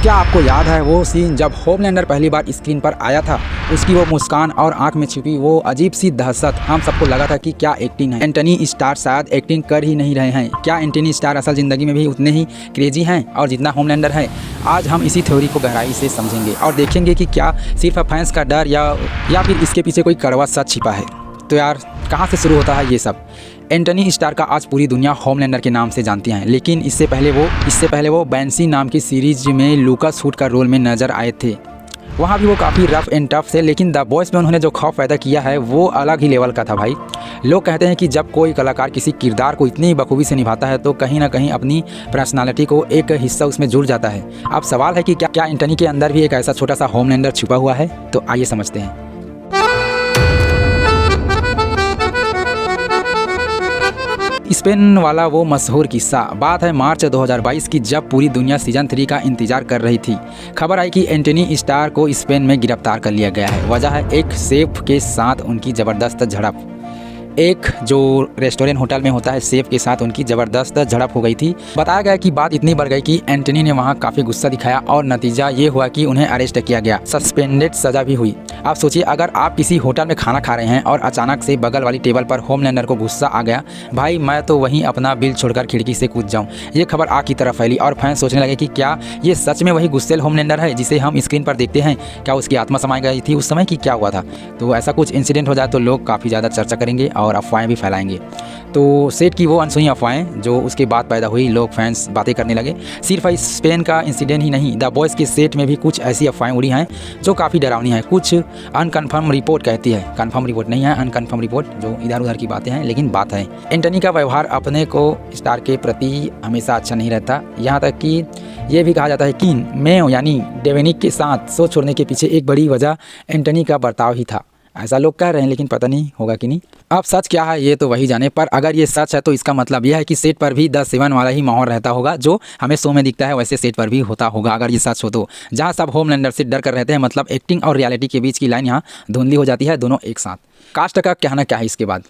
क्या आपको याद है वो सीन जब होमलैंडर पहली बार स्क्रीन पर आया था? उसकी वो मुस्कान और आंख में छिपी वो अजीब सी दहशत, हम सबको लगा था कि क्या एक्टिंग है। एंटनी स्टार शायद एक्टिंग कर ही नहीं रहे हैं। क्या एंटनी स्टार असल ज़िंदगी में भी उतने ही क्रेजी हैं और जितना होमलैंडर है? आज हम इसी थ्योरी को गहराई से समझेंगे और देखेंगे कि क्या सिर्फ फैंस का डर या फिर इसके पीछे कोई कड़वा सच छिपा है। तो यार कहाँ से शुरू होता है ये सब? एंटनी स्टार का आज पूरी दुनिया होमलैंडर के नाम से जानती है, लेकिन इससे पहले वो बैंसी नाम की सीरीज में लूकास हुड का रोल में नज़र आए थे। वहाँ भी वो काफ़ी रफ एंड टफ थे, लेकिन द बॉयज़ में उन्होंने जो खौफ पैदा किया है वो अलग ही लेवल का था भाई। लोग कहते हैं कि जब कोई कलाकार किसी किरदार को इतनी बखूबी से निभाता है तो कहीं ना कहीं अपनी पर्सनालिटी को एक हिस्सा उसमें जुड़ जाता है। अब सवाल है कि क्या एंटनी के अंदर भी एक ऐसा छोटा सा होमलैंडर छुपा हुआ है? तो आइए समझते हैं। स्पेन वाला वो मशहूर किस्सा, बात है मार्च 2022 की, जब पूरी दुनिया सीजन 3 का इंतजार कर रही थी। खबर आई कि एंटनी स्टार को स्पेन में गिरफ्तार कर लिया गया है। वजह है एक शेफ के साथ उनकी ज़बरदस्त झड़प। एक जो रेस्टोरेंट होटल में होता है, शेफ के साथ उनकी ज़बरदस्त झड़प हो गई थी। बताया गया कि बात इतनी बढ़ गई कि एंटनी ने वहां काफ़ी गुस्सा दिखाया और नतीजा ये हुआ कि उन्हें अरेस्ट किया गया, सस्पेंडेड सज़ा भी हुई। आप सोचिए, अगर आप किसी होटल में खाना खा रहे हैं और अचानक से बगल वाली टेबल पर होमलैंडर को गुस्सा आ गया, भाई मैं तो वहीं अपना बिल छोड़कर खिड़की से कूद जाऊँ। ये खबर आग की तरह फैली और फैंस सोचने लगे कि क्या ये सच में वही गुस्सेल होमलैंडर है जिसे हम स्क्रीन पर देखते हैं? क्या उसकी आत्मा समाई गई थी उस समय, कि क्या हुआ था? तो ऐसा कुछ इंसिडेंट हो जाए तो लोग काफ़ी ज़्यादा चर्चा करेंगे और अफवाहें भी फैलाएंगे। तो सेट की वो अनसुनी अफवाहें जो उसके बाद पैदा हुई, लोग फैंस बातें करने लगे। सिर्फ स्पेन का इंसिडेंट ही नहीं, द बॉयज़ के सेट में भी कुछ ऐसी अफवाहें उड़ी हैं जो काफ़ी डरावनी हैं। कुछ अनकन्फर्म रिपोर्ट कहती है, कन्फर्म रिपोर्ट नहीं है, अनकन्फर्म रिपोर्ट, जो इधर उधर की बातें हैं, लेकिन बात है एंटनी का व्यवहार अपने को स्टार के प्रति हमेशा अच्छा नहीं रहता। यहाँ तक कि ये भी कहा जाता है कि मेयो यानी डेवेनिक के साथ शो छोड़ने के पीछे एक बड़ी वजह एंटनी का बर्ताव ही था। ऐसा लोग कह रहे हैं, लेकिन पता नहीं होगा कि नहीं। अब सच क्या है ये तो वही जाने, पर अगर ये सच है तो इसका मतलब यह है कि सेट पर भी द सेवन वाला ही माहौल रहता होगा जो हमें शो में दिखता है, वैसे सेट पर भी होता होगा। अगर ये सच हो तो जहाँ सब होमलैंडर से डर कर रहते हैं, मतलब एक्टिंग और रियलिटी के बीच की लाइन यहाँ धुंधली हो जाती है, दोनों एक साथ। कास्ट का कहना क्या है इसके बाद?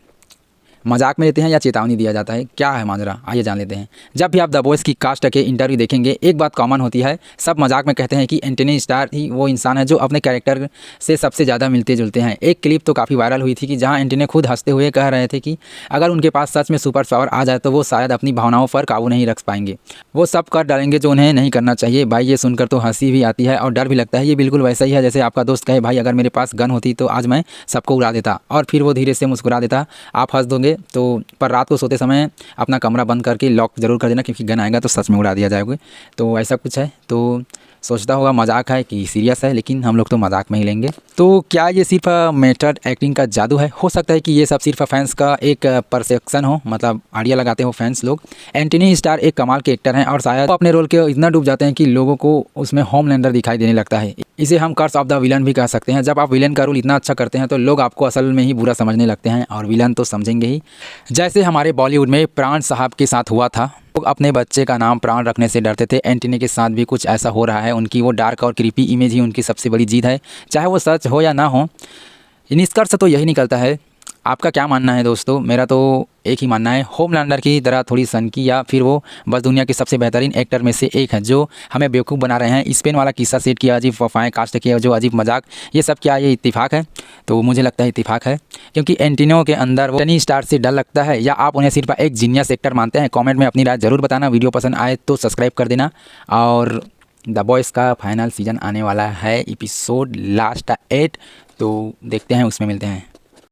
मजाक में लेते हैं या चेतावनी दिया जाता है, क्या है माजरा? आइए जान लेते हैं। जब भी आप द बॉयज़ की कास्ट के इंटरव्यू देखेंगे, एक बात कॉमन होती है, सब मजाक में कहते हैं कि एंटनी स्टार ही वो इंसान है जो अपने कैरेक्टर से सबसे ज़्यादा मिलते जुलते हैं। एक क्लिप तो काफ़ी वायरल हुई थी कि जहां एंटनी खुद हंसते हुए कह रहे थे कि अगर उनके पास सच में सुपर पावर आ जाए तो वो शायद अपनी भावनाओं पर काबू नहीं रख पाएंगे, वो सब कर डालेंगे जो उन्हें नहीं करना चाहिए। भाई ये सुनकर तो हंसी भी आती है और डर भी लगता है। ये बिल्कुल वैसा ही है जैसे आपका दोस्त कहे, भाई अगर मेरे पास गन होती तो आज मैं सबको उड़ा देता, और फिर वो धीरे से मुस्कुरा देता। आप हंस दोगे तो, पर रात को सोते समय अपना कमरा बंद करके लॉक ज़रूर कर देना, क्योंकि गन आएगा तो सच में उड़ा दिया जाएगा। तो ऐसा कुछ है। तो सोचता होगा मजाक है कि सीरियस है, लेकिन हम लोग तो मजाक में ही लेंगे। तो क्या ये सिर्फ मेथड एक्टिंग का जादू है? हो सकता है कि ये सब सिर्फ फैंस का एक परसेप्शन हो, मतलब आइडिया लगाते हो फैंस लोग। एंटनी स्टार एक कमाल के एक्टर हैं और शायद अपने रोल के इतना डूब जाते हैं कि लोगों को उसमें होमलैंडर दिखाई देने लगता है। इसे हम कर्स ऑफ द विलन भी कह सकते हैं। जब आप विलन का रोल इतना अच्छा करते हैं तो लोग आपको असल में ही बुरा समझने लगते हैं, और विलन तो समझेंगे ही। जैसे हमारे बॉलीवुड में प्राण साहब के साथ हुआ था। लोग अपने बच्चे का नाम प्राण रखने से डरते थे, एंटनी के साथ भी कुछ ऐसा हो रहा है। उनकी वो डार्क और क्रीपी इमेज ही उनकी सबसे बड़ी जीत है, चाहे वो सच हो या ना हो। निष्कर्ष तो यही निकलता है। आपका क्या मानना है दोस्तों? मेरा तो एक ही मानना है, होमलैंडर की तरह थोड़ी सनकी या फिर वो बस दुनिया के सबसे बेहतरीन एक्टर में से एक है जो हमें बेवकूफ़ बना रहे हैं। स्पेन वाला किस्सा, सेट की अजीब वफाएं, कास्ट की जो अजीब मजाक, ये सब क्या ये इत्तेफाक है? तो मुझे लगता है इत्तेफाक है, क्योंकि एंटनी के अंदर वो एंटनी स्टार से डर लगता है, या आप उन्हें सिर्फ एक जीनियस एक्टर मानते हैं? कॉमेंट में अपनी राय ज़रूर बताना। वीडियो पसंद आए तो सब्सक्राइब कर देना। और द बॉयज़ का फाइनल सीजन आने वाला है, एपिसोड लास्ट 8, तो देखते हैं, उसमें मिलते हैं।